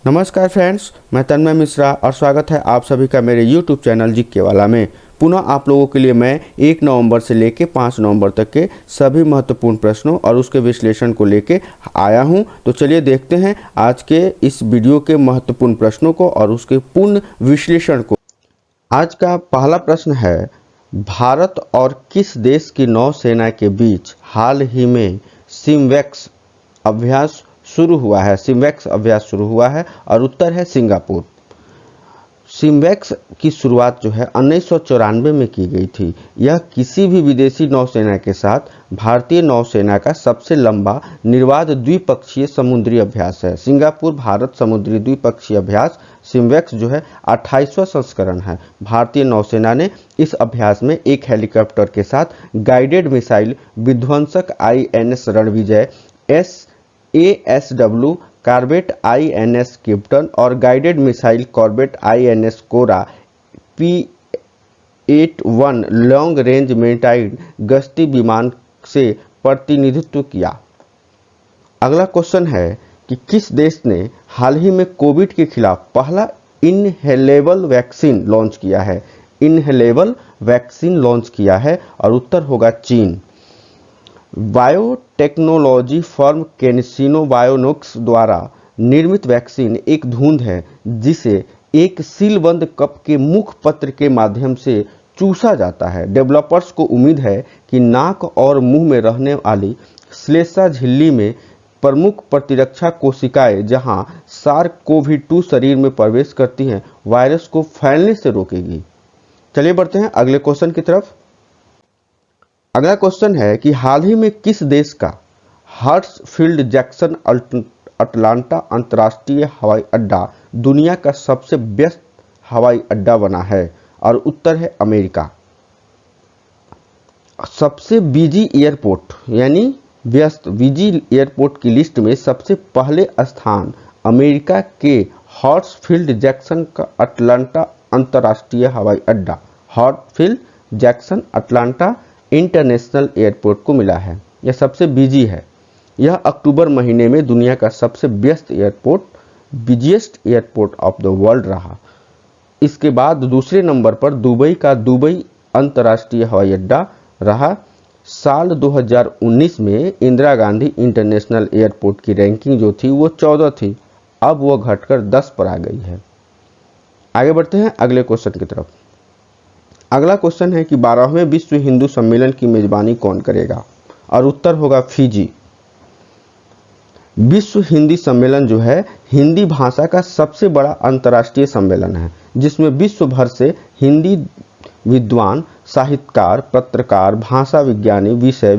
नमस्कार फ्रेंड्स, मैं तन्मय मिश्रा और स्वागत है आप सभी का मेरे YouTube चैनल जीके वाला में। पुनः आप लोगों के लिए मैं 1 नवंबर से लेके 5 नवंबर तक के सभी महत्वपूर्ण प्रश्नों और उसके विश्लेषण को लेके आया हूं। तो चलिए देखते हैं आज के इस वीडियो के महत्वपूर्ण प्रश्नों को और उसके पूर्ण विश्लेषण को। आज का पहला प्रश्न है, भारत और किस देश की नौसेना के बीच हाल ही में सिमवैक्स अभ्यास शुरू हुआ है? सिमवैक्स अभ्यास शुरू हुआ है और उत्तर है सिंगापुर। सिमवैक्स की शुरुआत जो है 1994 में की गई थी। यह किसी भी विदेशी नौसेना के साथ भारतीय नौसेना का सबसे लंबा निर्बाध द्विपक्षीय समुद्री अभ्यास है। सिंगापुर भारत समुद्री द्विपक्षीय अभ्यास सिमवैक्स जो है 28वां संस्करण है। भारतीय नौसेना ने इस अभ्यास में एक हेलीकॉप्टर के साथ गाइडेड मिसाइल विध्वंसक INS Ranvijay, ASW Corbett INS captain और गाइडेड मिसाइल कॉर्बेट INS कोरा P-81 लॉन्ग रेंज मेरिटाइम गश्ती विमान से प्रतिनिधित्व किया। अगला क्वेश्चन है कि किस देश ने हाल ही में कोविड के खिलाफ पहला इनहेलेबल वैक्सीन लॉन्च किया है? इनहेलेबल वैक्सीन लॉन्च किया है और उत्तर होगा चीन। बायोटेक्नोलॉजी फर्म कैंसिनो बायोनोक्स द्वारा निर्मित वैक्सीन एक धुंध है जिसे एक सीलबंद कप के मुख पत्र के माध्यम से चूसा जाता है। डेवलपर्स को उम्मीद है कि नाक और मुंह में रहने वाली श्लेष्मा झिल्ली में प्रमुख प्रतिरक्षा कोशिकाएं जहां SARS-CoV-2 शरीर में प्रवेश करती हैं, वायरस को फैलने से रोकेगी। चलिए बढ़ते हैं अगले क्वेश्चन की तरफ। अगला क्वेश्चन है कि हाल ही में किस देश का हर्ट्सफील्ड जैक्सन अटलांटा अंतर्राष्ट्रीय हवाई अड्डा दुनिया का सबसे व्यस्त हवाई अड्डा बना है? और उत्तर है अमेरिका। सबसे बिजी एयरपोर्ट यानी व्यस्त बिजी एयरपोर्ट की लिस्ट में सबसे पहले स्थान अमेरिका के हर्ट्सफील्ड जैक्सन का अटलांटा अंतर्राष्ट्रीय हवाई अड्डा हर्ट्सफील्ड जैक्सन अटलांटा इंटरनेशनल एयरपोर्ट को मिला है। यह सबसे बिजी है। यह अक्टूबर महीने में दुनिया का सबसे व्यस्त airport busiest airport of the world रहा। इसके बाद दूसरे नंबर पर दुबई का दुबई अंतर्राष्ट्रीय हवाई अड्डा रहा। साल 2019 में इंदिरा गांधी इंटरनेशनल एयरपोर्ट की रैंकिंग जो थी वो 14 थी, अब वो घटकर 10 पर आ गई है। आगे बढ़ते हैं अगले क्वेश्चन की तरफ। अगला क्वेश्चन है कि 12वें विश्व हिंदू सम्मेलन की मेजबानी कौन करेगा? और उत्तर होगा फिजी। विश्व हिंदी सम्मेलन जो है हिंदी भाषा का सबसे बड़ा अंतर्राष्ट्रीय सम्मेलन है जिसमें विश्व भर से हिंदी विद्वान, साहित्यकार, पत्रकार, भाषा विज्ञानी, विषय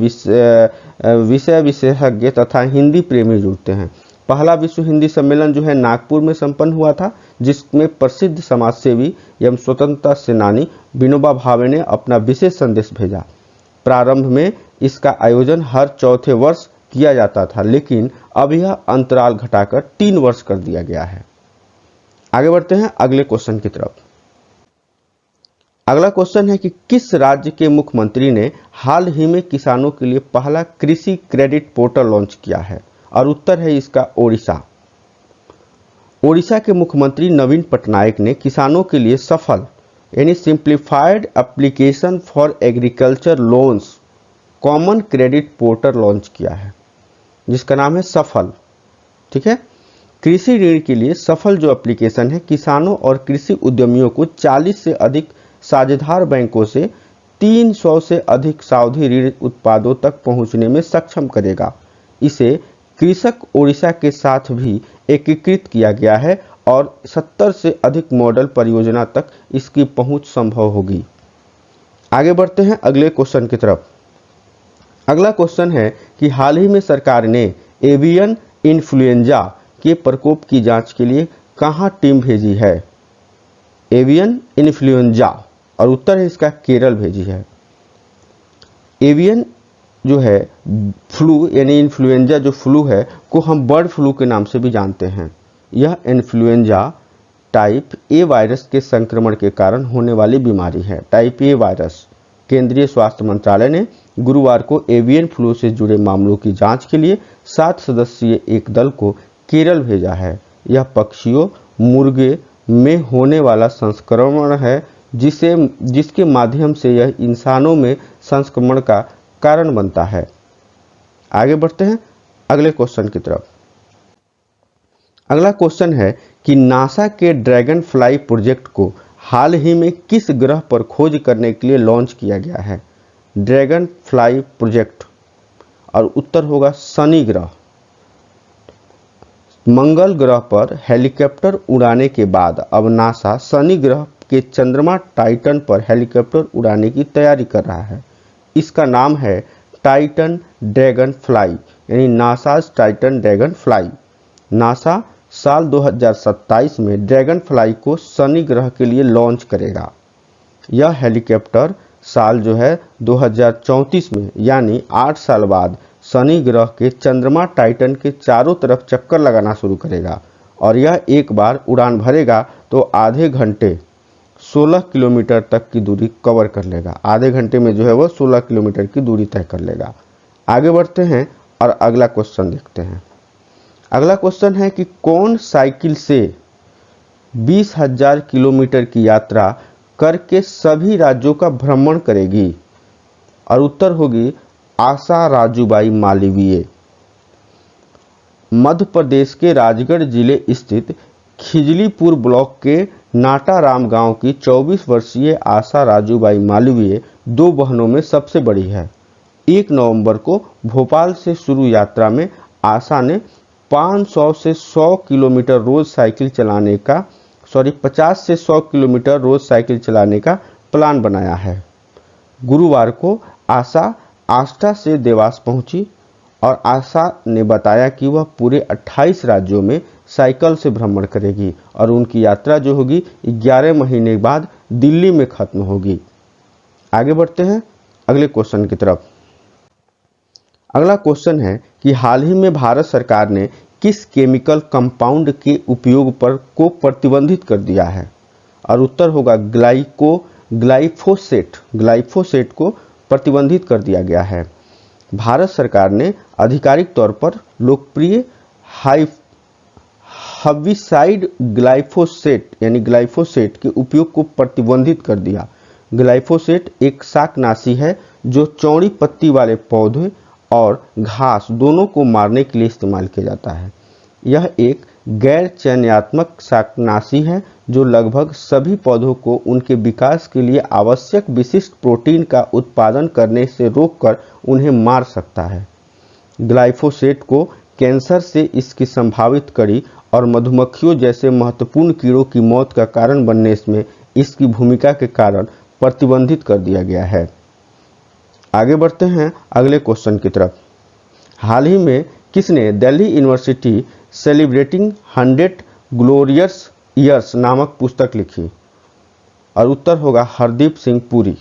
विशेषज्ञ तथा हिंदी प्रेमी जुड़ते हैं। पहला विश्व हिंदी सम्मेलन जो है नागपुर में संपन्न हुआ था, जिसमें प्रसिद्ध समाजसेवी एवं स्वतंत्रता सेनानी विनोबा भावे ने अपना विशेष संदेश भेजा। प्रारंभ में इसका आयोजन हर चौथे वर्ष किया जाता था, लेकिन अब यह अंतराल घटाकर 3 वर्ष कर दिया गया है। आगे बढ़ते हैं अगले क्वेश्चन की तरफ। अगला क्वेश्चन है कि किस राज्य के मुख्यमंत्री ने हाल ही में किसानों के लिए पहला कृषि क्रेडिट पोर्टल लॉन्च किया है? और उत्तर है इसका ओडिशा। ओडिशा के मुख्यमंत्री नवीन पटनायक ने किसानों के लिए सफल यानी simplified application for agriculture loans common credit portal launch किया है जिसका नाम है सफल। ठीक है, कृषि ऋण के लिए सफल जो एप्लीकेशन है किसानों और कृषि उद्यमियों को 40 से अधिक साझेदार बैंकों से 300 से अधिक सावधि ऋण उत्पादों तक पहुंचने में सक्षम करेगा। इसे कृषक ओडिशा के साथ भी एकीकृत किया गया है और 70 से अधिक मॉडल परियोजना तक इसकी पहुंच संभव होगी। आगे बढ़ते हैं अगले क्वेश्चन की तरफ। अगला क्वेश्चन है कि हाल ही में सरकार ने एवियन इन्फ्लुएंजा के प्रकोप की जांच के लिए कहां टीम भेजी है? एवियन इन्फ्लुएंजा और उत्तर है इसका केरल भेजी है। एवियन जो है फ्लू यानी इन्फ्लुएंजा जो फ्लू है को हम बर्ड फ्लू के नाम से भी जानते हैं। यह इन्फ्लुएंजा टाइप ए वायरस के संक्रमण के कारण होने वाली बीमारी है। Type A virus. केंद्रीय स्वास्थ्य मंत्रालय ने गुरुवार को एवियन फ्लू से जुड़े मामलों की जांच के लिए 7 सदस्यीय एक दल को केरल भेजा है। यह पक्षियों मुर्गे में होने वाला संक्रमण है जिसके माध्यम से यह इंसानों में संक्रमण का कारण बनता है। आगे बढ़ते हैं अगले क्वेश्चन की तरफ। अगला क्वेश्चन है कि नासा के ड्रैगन फ्लाई प्रोजेक्ट को हाल ही में किस ग्रह पर खोज करने के लिए लॉन्च किया गया है। ड्रैगन फ्लाई प्रोजेक्ट, और उत्तर होगा शनि ग्रह। मंगल ग्रह पर हेलीकॉप्टर उड़ाने के बाद अब नासा शनि ग्रह के चंद्रमा टाइटन पर हेलीकॉप्टर उड़ाने की तैयारी कर रहा है। इसका नाम है टाइटन ड्रैगन फ्लाई, यानी NASA Titan dragon fly. NASA साल 2027 में ड्रैगन फ्लाई को शनि ग्रह के लिए लॉन्च करेगा। यह हेलीकॉप्टर साल 2034 में, यानी 8 साल बाद शनि ग्रह के चंद्रमा टाइटन के चारों तरफ चक्कर लगाना शुरू करेगा और यह एक बार उड़ान भरेगा तो आधे घंटे 16 किलोमीटर तक की दूरी कवर कर लेगा। आधे घंटे में वो 16 किलोमीटर की दूरी तय कर लेगा। आगे बढ़ते हैं और अगला क्वेश्चन देखते हैं। अगला क्वेश्चन है कि कौन साइकिल से 20,000 किलोमीटर की यात्रा करके सभी राज्यों का भ्रमण करेगी, और उत्तर होगी आशा राजूबाई मालवीय। मध्य प्रदेश के राजगढ़ जिले स्थित खिजलीपुर ब्लॉक के नाटाराम गांव की 24 वर्षीय आशा राजूबाई मालवीय 2 बहनों में सबसे बड़ी है। 1 नवंबर को भोपाल से शुरू यात्रा में आशा ने 500 से 100 किलोमीटर रोज साइकिल चलाने का 50 से 100 किलोमीटर रोज साइकिल चलाने का प्लान बनाया है। गुरुवार को आशा आष्टा से देवास पहुंची और आशा ने बताया कि वह पूरे 28 राज्यों में साइकिल से भ्रमण करेगी और उनकी यात्रा होगी 11 महीने बाद दिल्ली में खत्म होगी। आगे बढ़ते हैं अगले क्वेश्चन की तरफ। अगला क्वेश्चन है कि हाल ही में भारत सरकार ने किस केमिकल कंपाउंड के उपयोग को प्रतिबंधित कर दिया है, और उत्तर होगा ग्लाइफोसेट को प्रतिबंधित कर दिया गया है। भारत सरकार ने आधिकारिक तौर पर लोकप्रिय हर्बिसाइड ग्लाइफोसेट के उपयोग को प्रतिबंधित कर दिया। ग्लाइफोसेट एक शाकनाशी है जो चौड़ी पत्ती वाले पौधे और घास दोनों को मारने के लिए इस्तेमाल किया जाता है। यह एक गैर चयनात्मक शाकनाशी है जो लगभग सभी पौधों को उनके विकास के लिए आवश्यक विशिष्ट प्रोटीन का उत्पादन करने से रोककर उन्हें मार सकता है। ग्लाइफोसेट को कैंसर से इसकी संभावित कड़ी और मधुमक्खियों जैसे महत्वपूर्ण कीड़ों की मौत का कारण बनने में इसकी भूमिका के कारण प्रतिबंधित कर दिया गया है। आगे बढ़ते हैं अगले क्वेश्चन की तरफ। हाल ही में किसने Delhi university celebrating 100 glorious years नामक पुस्तक लिखी, और उत्तर होगा हरदीप सिंह पुरी।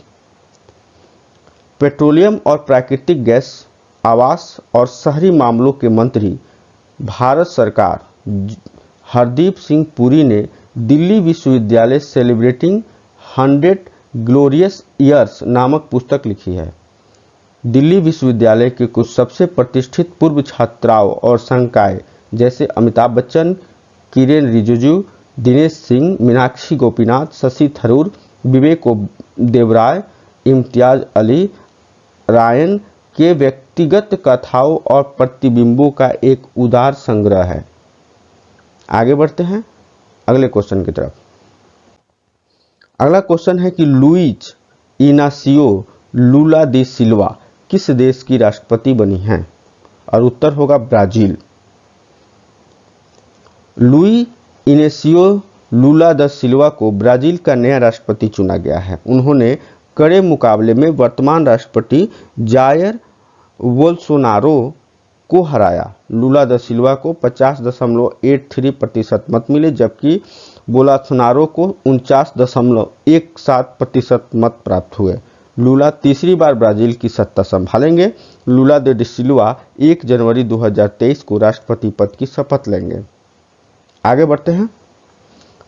पेट्रोलियम और प्राकृतिक गैस, आवास और शहरी मामलों के मंत्री भारत सरकार हरदीप सिंह पुरी ने दिल्ली विश्वविद्यालय सेलिब्रेटिंग 100 ग्लोरियस ईयर्स नामक पुस्तक लिखी है। दिल्ली विश्वविद्यालय के कुछ सबसे प्रतिष्ठित पूर्व छात्राओं और संकाय जैसे अमिताभ बच्चन, किरेन रिजिजू, दिनेश सिंह, मीनाक्षी गोपीनाथ, शशि थरूर, विवेक देवराय, इम्तियाज अली, रायन के व्यक्तिगत कथाओं और प्रतिबिंबों का एक उदार संग्रह है। आगे बढ़ते हैं अगले क्वेश्चन की तरफ। अगला क्वेश्चन है कि लुइज इनासियो लूला दी सिल्वा किस देश की राष्ट्रपति बनी हैं, और उत्तर होगा ब्राजील। लुई इनेसियो लूला द सिल्वा को ब्राजील का नया राष्ट्रपति चुना गया है। उन्होंने कड़े मुकाबले में वर्तमान राष्ट्रपति जायर बोल्सोनारो को हराया। लूला द सिल्वा को 50.83% मत मिले, जबकि बोल्सोनारो को 49.17% मत प्राप्त हुए। लूला तीसरी बार ब्राजील की सत्ता संभालेंगे। लूला द सिल्वा 1 जनवरी 2023 को राष्ट्रपति पद की शपथ लेंगे। आगे बढ़ते हैं।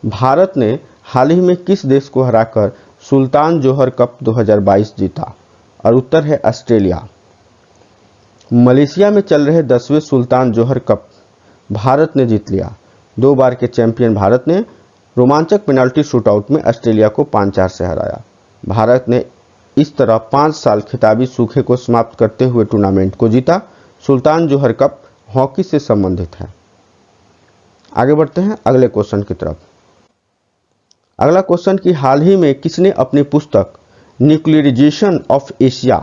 भारत ने हाल ही में किस देश को हराकर सुल्तान जोहर कप 2022 जीता, और उत्तर है ऑस्ट्रेलिया। मलेशिया में चल रहे 10वें सुल्तान जोहर कप भारत ने जीत लिया। 2 बार के चैंपियन भारत ने रोमांचक पेनाल्टी शूटआउट में ऑस्ट्रेलिया को 5-4 से हराया। भारत ने इस तरह 5 साल खिताबी सूखे को समाप्त करते हुए टूर्नामेंट को जीता। सुल्तान जोहर कप हॉकी से संबंधित है। आगे बढ़ते हैं अगले क्वेश्चन की तरफ। अगला क्वेश्चन कि हाल ही में किसने अपनी पुस्तक न्यूक्लियराइजेशन ऑफ एशिया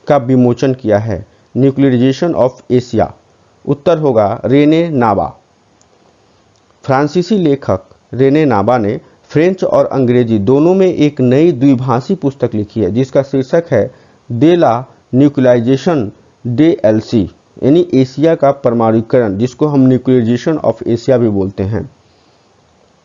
का विमोचन किया है? न्यूक्लियराइजेशन ऑफ एशिया, उत्तर होगा रेने नाबा। फ्रांसीसी लेखक रेने नाबा ने फ्रेंच और अंग्रेजी दोनों में एक नई द्विभाषी पुस्तक लिखी है जिसका शीर्षक है दे ला न्यूक्लियराइजेशन डे एलसी, यानी एशिया का परमाणुकरण, जिसको हम न्यूक्लियराइजेशन ऑफ एशिया भी बोलते हैं।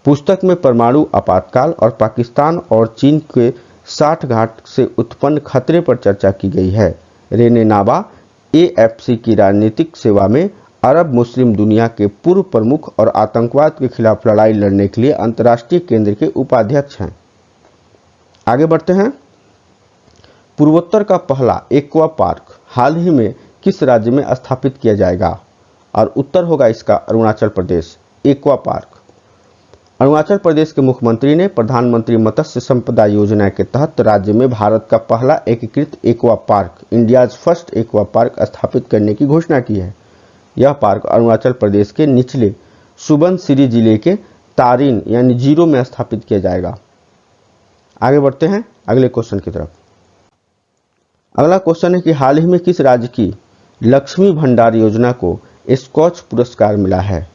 पुस्तक में परमाणु आपातकाल और पाकिस्तान और चीन के साठगांठ से उत्पन्न खतरे पर चर्चा की गई है। रेने नाबा एएफसी की राजनीतिक सेवा में अरब मुस्लिम दुनिया के पूर्व प्रमुख और आतंकवाद के खिलाफ लड़ाई लड़ने के लिए अंतर्राष्ट्रीय केंद्र के उपाध्यक्ष हैं। आगे बढ़ते हैं। पूर्वोत्तर का पहला एक्वा पार्क हाल ही में किस राज्य में स्थापित किया जाएगा? और उत्तर होगा इसका अरुणाचल प्रदेश। एक्वा पार्क अरुणाचल प्रदेश के मुख्यमंत्री ने प्रधानमंत्री मत्स्य संपदा योजना के तहत राज्य में भारत का पहला एकीकृत aqua park, India's first aqua park स्थापित करने की घोषणा की है। यह पार्क अरुणाचल प्रदेश के निचले सुबनसिरी जिले के तारिन यानी जीरो में स्थापित किया जाएगा। आगे बढ़ते हैं अगले क्वेश्चन की तरफ। अगला क्वेश्चन है कि हाल ही में किस राज्य की लक्ष्मी भंडार योजना को स्कॉच पुरस्कार मिला है?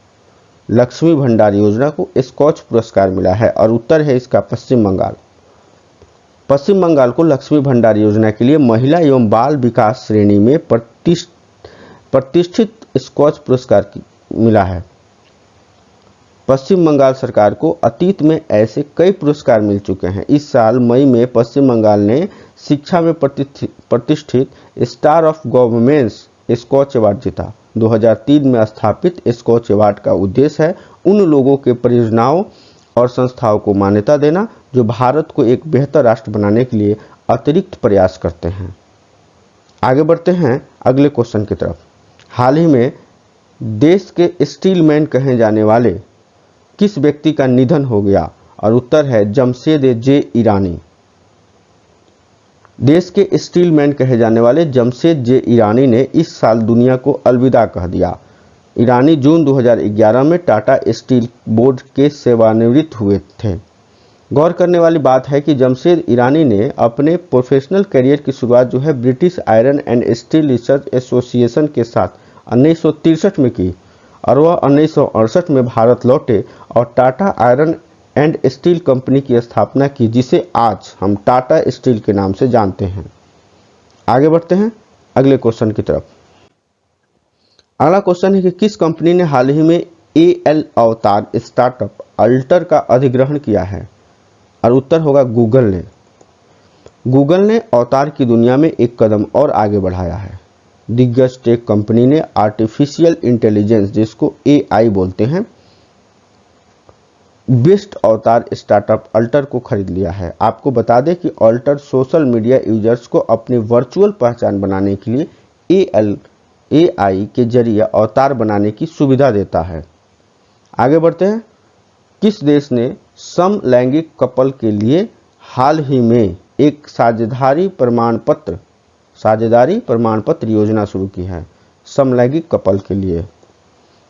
लक्ष्मी भंडार योजना को स्कॉच पुरस्कार मिला है और उत्तर है इसका पश्चिम बंगाल। पश्चिम बंगाल को लक्ष्मी भंडार योजना के लिए महिला एवं बाल विकास श्रेणी में प्रतिष्ठित स्कॉच पुरस्कार मिला है। पश्चिम बंगाल सरकार को अतीत में ऐसे कई पुरस्कार मिल चुके हैं। इस साल मई में पश्चिम बंगाल ने शिक्षा में प्रतिष्ठित star of governments Skoch award जीता। 2003 में स्थापित स्कॉच अवार्ड का उद्देश्य है उन लोगों के परियोजनाओं और संस्थाओं को मान्यता देना जो भारत को एक बेहतर राष्ट्र बनाने के लिए अतिरिक्त प्रयास करते हैं। आगे बढ़ते हैं अगले क्वेश्चन की तरफ। हाल ही में देश के स्टीलमैन कहे जाने वाले किस व्यक्ति का निधन हो गया? और उत्तर है जमशेद जे ईरानी। देश के स्टीलमैन कहे जाने वाले जमशेद जे ईरानी ने इस साल दुनिया को अलविदा कह दिया। ईरानी जून 2011 में टाटा स्टील बोर्ड के सेवानिवृत्त हुए थे। गौर करने वाली बात है कि जमशेद ईरानी ने अपने प्रोफेशनल करियर की शुरुआत जो है British iron and steel research association के साथ 1963 में की और वह 1968 में भारत लौटे और Tata iron and steel company की स्थापना की, जिसे आज हम टाटा स्टील के नाम से जानते हैं। आगे बढ़ते हैं अगले क्वेश्चन की तरफ। अगला क्वेश्चन है कि किस कंपनी ने हाल ही में एएल अवतार स्टार्टअप अल्टर का अधिग्रहण किया है? और उत्तर होगा गूगल ने। गूगल ने अवतार की दुनिया में एक कदम और आगे बढ़ाया है। दिग्गज टेक कंपनी ने आर्टिफिशियल इंटेलिजेंस, जिसको एआई बोलते हैं, बेस्ट अवतार स्टार्टअप अल्टर को खरीद लिया है। आपको बता दें कि अल्टर सोशल मीडिया यूजर्स को अपनी वर्चुअल पहचान बनाने के लिए एआई के जरिए अवतार बनाने की सुविधा देता है। आगे बढ़ते हैं। किस देश ने समलैंगिक कपल के लिए हाल ही में एक साझेदारी प्रमाण पत्र योजना शुरू की है समलैंगिक कपल के लिए?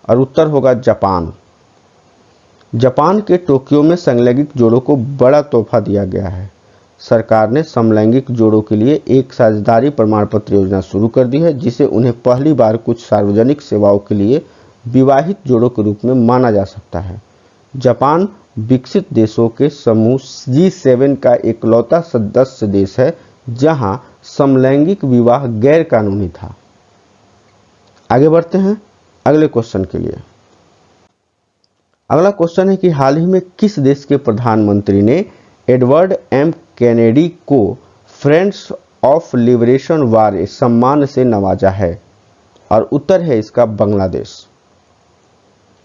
और उत्तर होगा जापान। जापान के टोक्यो में समलैंगिक जोड़ों को बड़ा तोहफा दिया गया है। सरकार ने समलैंगिक जोड़ों के लिए एक साझेदारी प्रमाण पत्र योजना शुरू कर दी है, जिसे उन्हें पहली बार कुछ सार्वजनिक सेवाओं के लिए विवाहित जोड़ों के रूप में माना जा सकता है। जापान विकसित देशों के समूह G7 का इकलौता सदस्य देश है जहां समलैंगिक विवाह गैर कानूनी था। आगे बढ़ते हैं अगले क्वेश्चन के लिए। अगला क्वेश्चन है कि हाल ही में किस देश के प्रधानमंत्री ने एडवर्ड एम कैनेडी को फ्रेंड्स ऑफ लिबरेशन वार सम्मान से नवाजा है? और उत्तर है इसका बांग्लादेश।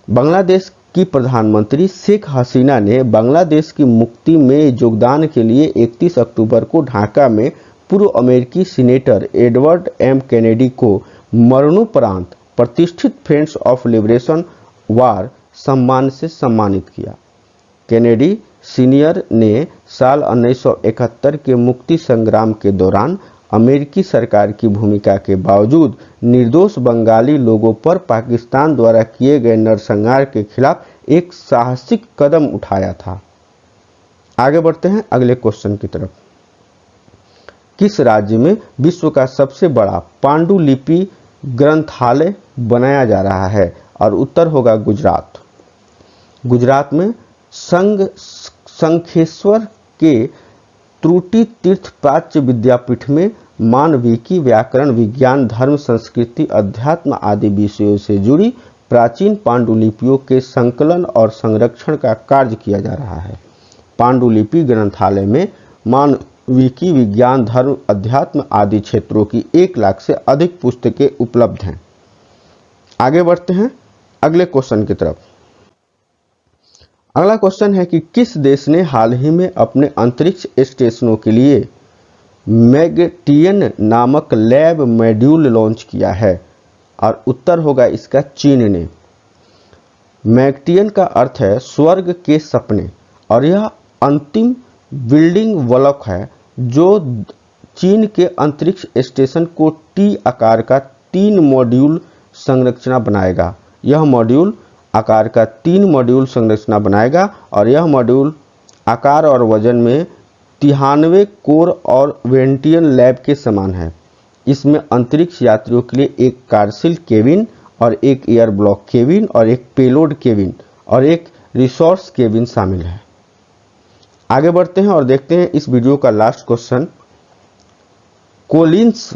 बांग्लादेश की प्रधानमंत्री शेख हसीना ने बांग्लादेश की मुक्ति में योगदान के लिए 31 अक्टूबर को ढाका में पूर्व अमेरिकी सीनेटर एडवर्ड एम कैनेडी को मरणोपरांत प्रतिष्ठित फ्रेंड्स ऑफ लिबरेशन वार सम्मान से सम्मानित किया। केनेडी सीनियर ने साल 1971 के मुक्ति संग्राम के दौरान अमेरिकी सरकार की भूमिका के बावजूद निर्दोष बंगाली लोगों पर पाकिस्तान द्वारा किए गए नरसंहार के खिलाफ एक साहसिक कदम उठाया था। आगे बढ़ते हैं अगले क्वेश्चन की तरफ। किस राज्य में विश्व का सबसे बड़ा पांडुलिपि ग्रंथालय बनाया जा रहा है? और उत्तर होगा गुजरात। गुजरात में शंखेश्वर के त्रुटि तीर्थ प्राच्य विद्यापीठ में मानविकी, व्याकरण, विज्ञान, धर्म, संस्कृति, अध्यात्म आदि विषयों से जुड़ी प्राचीन पांडुलिपियों के संकलन और संरक्षण का कार्य किया जा रहा है। पांडुलिपि ग्रंथालय में मानविकी, विज्ञान, धर्म, अध्यात्म आदि क्षेत्रों की 1 लाख से अधिक पुस्तकें उपलब्ध हैं। आगे बढ़ते हैं अगले क्वेश्चन की तरफ। अगला क्वेश्चन है कि किस देश ने हाल ही में अपने अंतरिक्ष स्टेशनों के लिए मैगटियन नामक लैब मॉड्यूल लॉन्च किया है? और उत्तर होगा इसका चीन ने। मैगटियन का अर्थ है स्वर्ग के सपने और यह अंतिम बिल्डिंग ब्लॉक है जो चीन के अंतरिक्ष स्टेशन को टी आकार का 3 मॉड्यूल संरचना बनाएगा। यह मॉड्यूल आकार का 3 मॉड्यूल संरचना बनाएगा और यह मॉड्यूल आकार और वजन में 93 कोर और वेंटियन लैब के समान है। इसमें अंतरिक्ष यात्रियों के लिए एक कारसील केबिन और एक एयर ब्लॉक केबिन और एक पेलोड केबिन और एक रिसोर्स केबिन शामिल है। आगे बढ़ते हैं और देखते हैं इस वीडियो का लास्ट क्वेश्चन। कोलिंस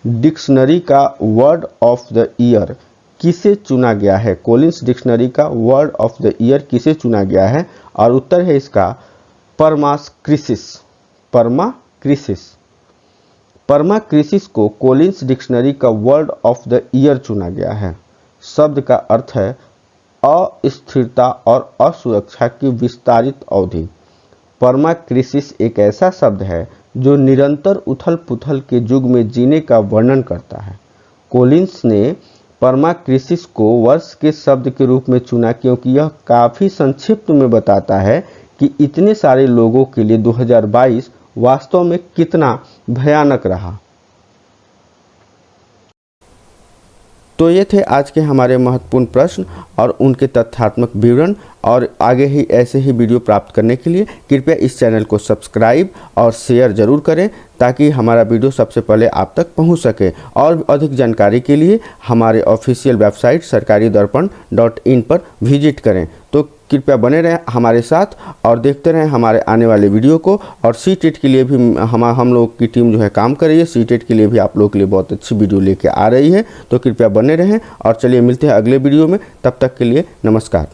डिक्शनरी का वर्ड ऑफ द ईयर किसे चुना गया है? कोलिंस डिक्शनरी का वर्ड ऑफ द ईयर किसे चुना गया है? और उत्तर है इसका परमाक्रिसिस। परमाक्रिसिस को कोलिंस डिक्शनरी का वर्ड ऑफ द ईयर चुना गया है। शब्द का अर्थ है अस्थिरता और असुरक्षा की विस्तारित अवधि। परमाक्रिसिस एक ऐसा शब्द है जो निरंतर उथल पुथल के युग में जीने का वर्णन करता है। कोलिंस ने परमाक्रिसिस को वर्ष के शब्द के रूप में चुना क्योंकि यह काफ़ी संक्षिप्त में बताता है कि इतने सारे लोगों के लिए 2022 वास्तव में कितना भयानक रहा। तो ये थे आज के हमारे महत्वपूर्ण प्रश्न और उनके तथ्यात्मक विवरण। और आगे ही ऐसे ही वीडियो प्राप्त करने के लिए कृपया इस चैनल को सब्सक्राइब और शेयर जरूर करें ताकि हमारा वीडियो सबसे पहले आप तक पहुंच सके। और अधिक जानकारी के लिए हमारे ऑफिशियल वेबसाइट sarkaridharpan.in पर विजिट करें। तो कृपया बने रहें हमारे साथ और देखते रहें हमारे आने वाले वीडियो को। और सीटेट के लिए भी हम लोग की टीम जो है काम कर रही है। सीटेट के लिए भी आप लोगों के लिए बहुत अच्छी वीडियो लेके आ रही है। तो कृपया बने रहें और चलिए मिलते हैं अगले वीडियो में। तब तक के लिए नमस्कार।